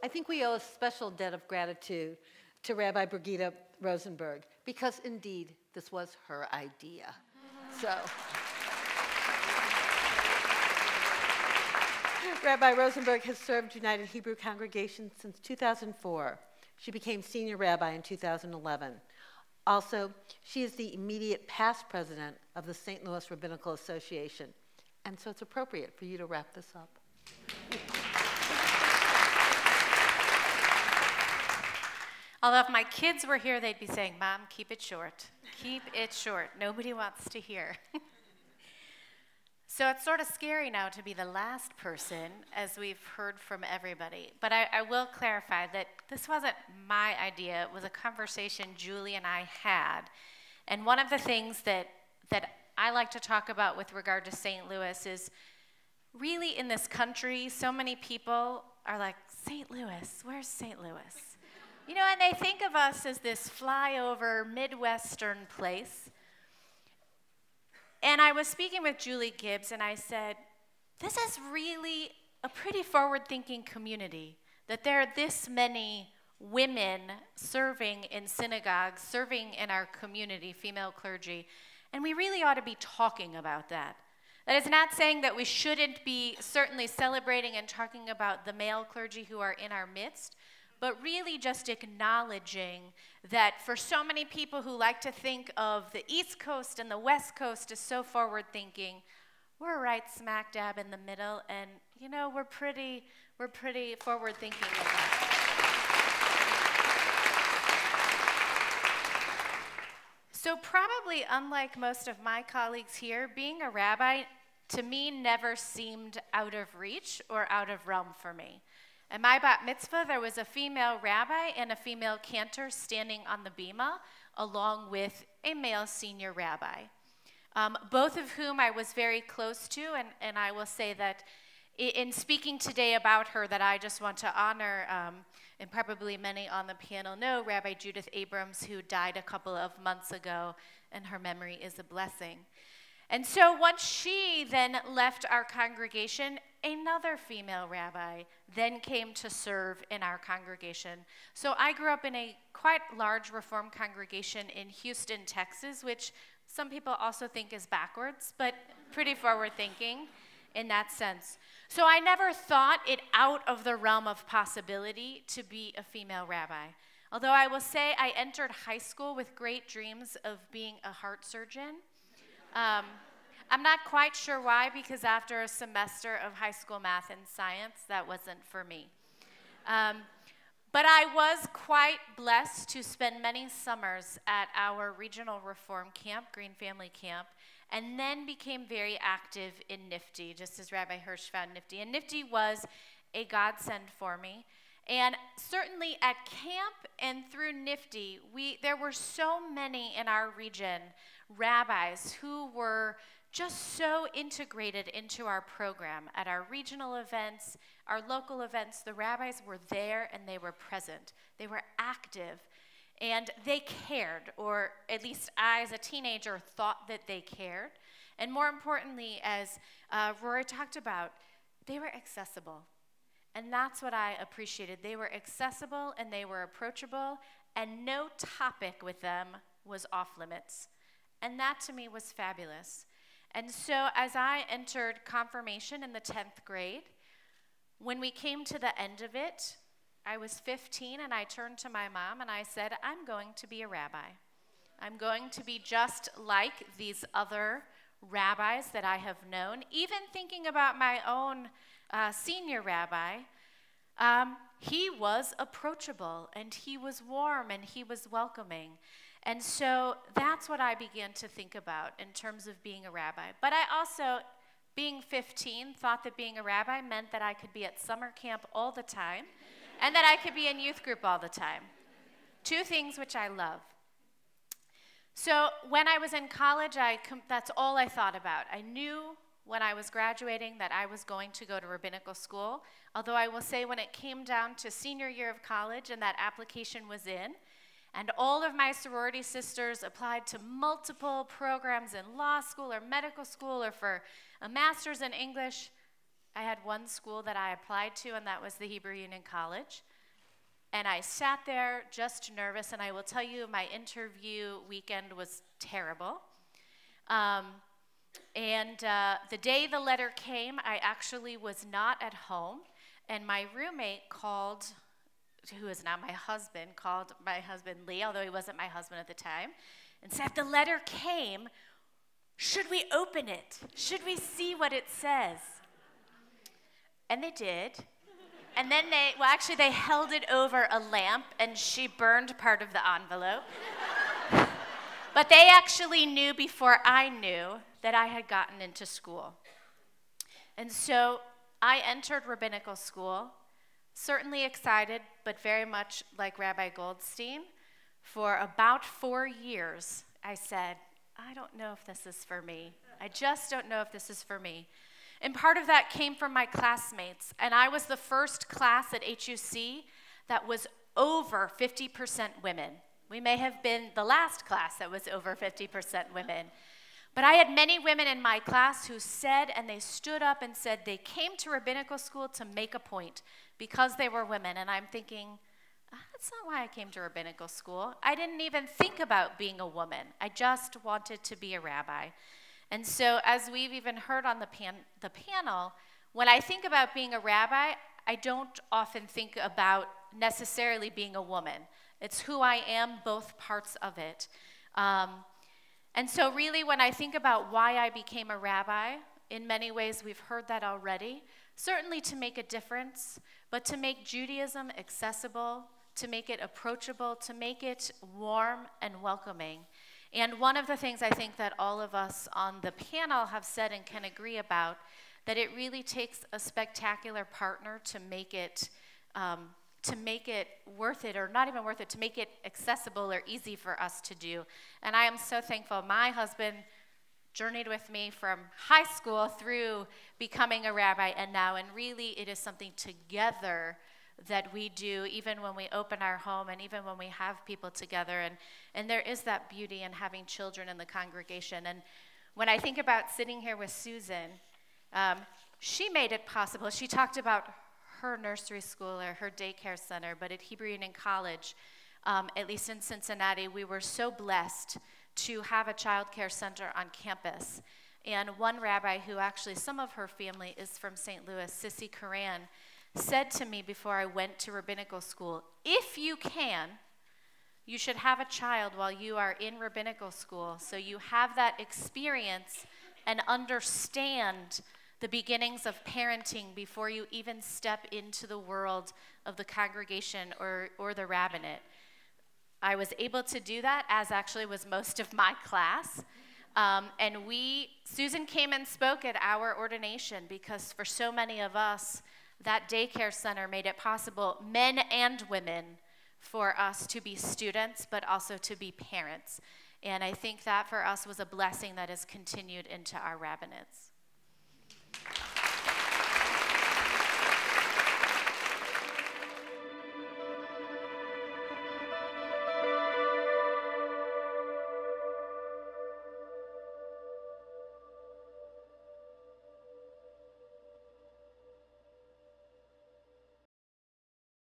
I think we owe a special debt of gratitude to Rabbi Brigitte Rosenberg, because indeed, this was her idea. So, Rabbi Rosenberg has served United Hebrew Congregation since 2004. She became senior rabbi in 2011. Also, she is the immediate past president of the St. Louis Rabbinical Association. And so it's appropriate for you to wrap this up. Although if my kids were here, they'd be saying, Mom, keep it short. Keep it short. Nobody wants to hear. So it's sort of scary now to be the last person, as we've heard from everybody. But I will clarify that this wasn't my idea. It was a conversation Julie and I had. And one of the things that I like to talk about with regard to St. Louis is really in this country, so many people are like, St. Louis, where's St. Louis? You know, and they think of us as this flyover Midwestern place. And I was speaking with Julie Gibbs, and I said, this is really a pretty forward-thinking community, that there are this many women serving in synagogues, serving in our community, female clergy, and we really ought to be talking about that. That is not saying that we shouldn't be certainly celebrating and talking about the male clergy who are in our midst, but really just acknowledging that for so many people who like to think of the East Coast and the West Coast as so forward-thinking, we're right smack dab in the middle, and you know, we're pretty forward-thinking in that. So probably unlike most of my colleagues here, being a rabbi to me never seemed out of reach or out of realm for me. At my bat mitzvah, there was a female rabbi and a female cantor standing on the bima, along with a male senior rabbi, both of whom I was very close to, and I will say that in speaking today about her, that I just want to honor, and probably many on the panel know, Rabbi Judith Abrams, who died a couple of months ago, and her memory is a blessing. And so once she then left our congregation, another female rabbi then came to serve in our congregation. So I grew up in a quite large Reform congregation in Houston, Texas, which some people also think is backwards, but pretty forward-thinking in that sense. So I never thought it out of the realm of possibility to be a female rabbi. Although I will say I entered high school with great dreams of being a heart surgeon. I'm not quite sure why, because after a semester of high school math and science, that wasn't for me. But I was quite blessed to spend many summers at our regional reform camp, Green Family Camp, and then became very active in NIFTY, just as Rabbi Hirsch found NIFTY. And NIFTY was a godsend for me. And certainly at camp and through NIFTY, there were so many in our region, rabbis, who were just so integrated into our program. At our regional events, our local events, the rabbis were there and they were present. They were active and they cared, or at least I as a teenager thought that they cared. And more importantly, as Rory talked about, they were accessible. And that's what I appreciated. They were accessible and they were approachable, and no topic with them was off limits. And that to me was fabulous. And so as I entered confirmation in the 10th grade, when we came to the end of it, I was 15 and I turned to my mom and I said, I'm going to be a rabbi. I'm going to be just like these other rabbis that I have known. Even thinking about my own senior rabbi, he was approachable and he was warm and he was welcoming. And so that's what I began to think about in terms of being a rabbi. But I also, being 15, thought that being a rabbi meant that I could be at summer camp all the time and that I could be in youth group all the time. Two things which I love. So when I was in college, that's all I thought about. I knew when I was graduating that I was going to go to rabbinical school, although I will say when it came down to senior year of college and that application was in, and all of my sorority sisters applied to multiple programs in law school or medical school or for a master's in English, I had one school that I applied to, and that was the Hebrew Union College. And I sat there just nervous, and I will tell you my interview weekend was terrible. The day the letter came, I actually was not at home, and my roommate called, who is now my husband, called my husband Lee, although he wasn't my husband at the time, and said, the letter came, should we open it? Should we see what it says? And they did. And then they held it over a lamp, and she burned part of the envelope. But they actually knew before I knew that I had gotten into school. And so I entered rabbinical school, certainly excited, but very much like Rabbi Goldstein. For about 4 years, I said, I don't know if this is for me. I just don't know if this is for me. And part of that came from my classmates. And I was the first class at HUC that was over 50% women. We may have been the last class that was over 50% women. But I had many women in my class who said, and they stood up and said they came to rabbinical school to make a point because they were women. And I'm thinking, that's not why I came to rabbinical school. I didn't even think about being a woman. I just wanted to be a rabbi. And so as we've even heard on the panel, when I think about being a rabbi, I don't often think about necessarily being a woman. It's who I am, both parts of it. And so really when I think about why I became a rabbi, in many ways we've heard that already, certainly to make a difference, but to make Judaism accessible, to make it approachable, to make it warm and welcoming. And one of the things I think that all of us on the panel have said and can agree about, that it really takes a spectacular partner to make it worth it, or not even worth it, to make it accessible or easy for us to do. And I am so thankful. My husband journeyed with me from high school through becoming a rabbi and now, and really it is something together that we do even when we open our home and even when we have people together. And there is that beauty in having children in the congregation. And when I think about sitting here with Susan, she made it possible. She talked about her nursery school or her daycare center, but at Hebrew Union College, at least in Cincinnati, we were so blessed to have a child care center on campus. And one rabbi who actually, some of her family is from St. Louis, Sissy Coran, said to me before I went to rabbinical school, if you can, you should have a child while you are in rabbinical school so you have that experience and understand the beginnings of parenting before you even step into the world of the congregation or the rabbinate. I was able to do that, as actually was most of my class. And Susan came and spoke at our ordination because for so many of us, that daycare center made it possible, men and women, for us to be students, but also to be parents. And I think that for us was a blessing that has continued into our rabbinates.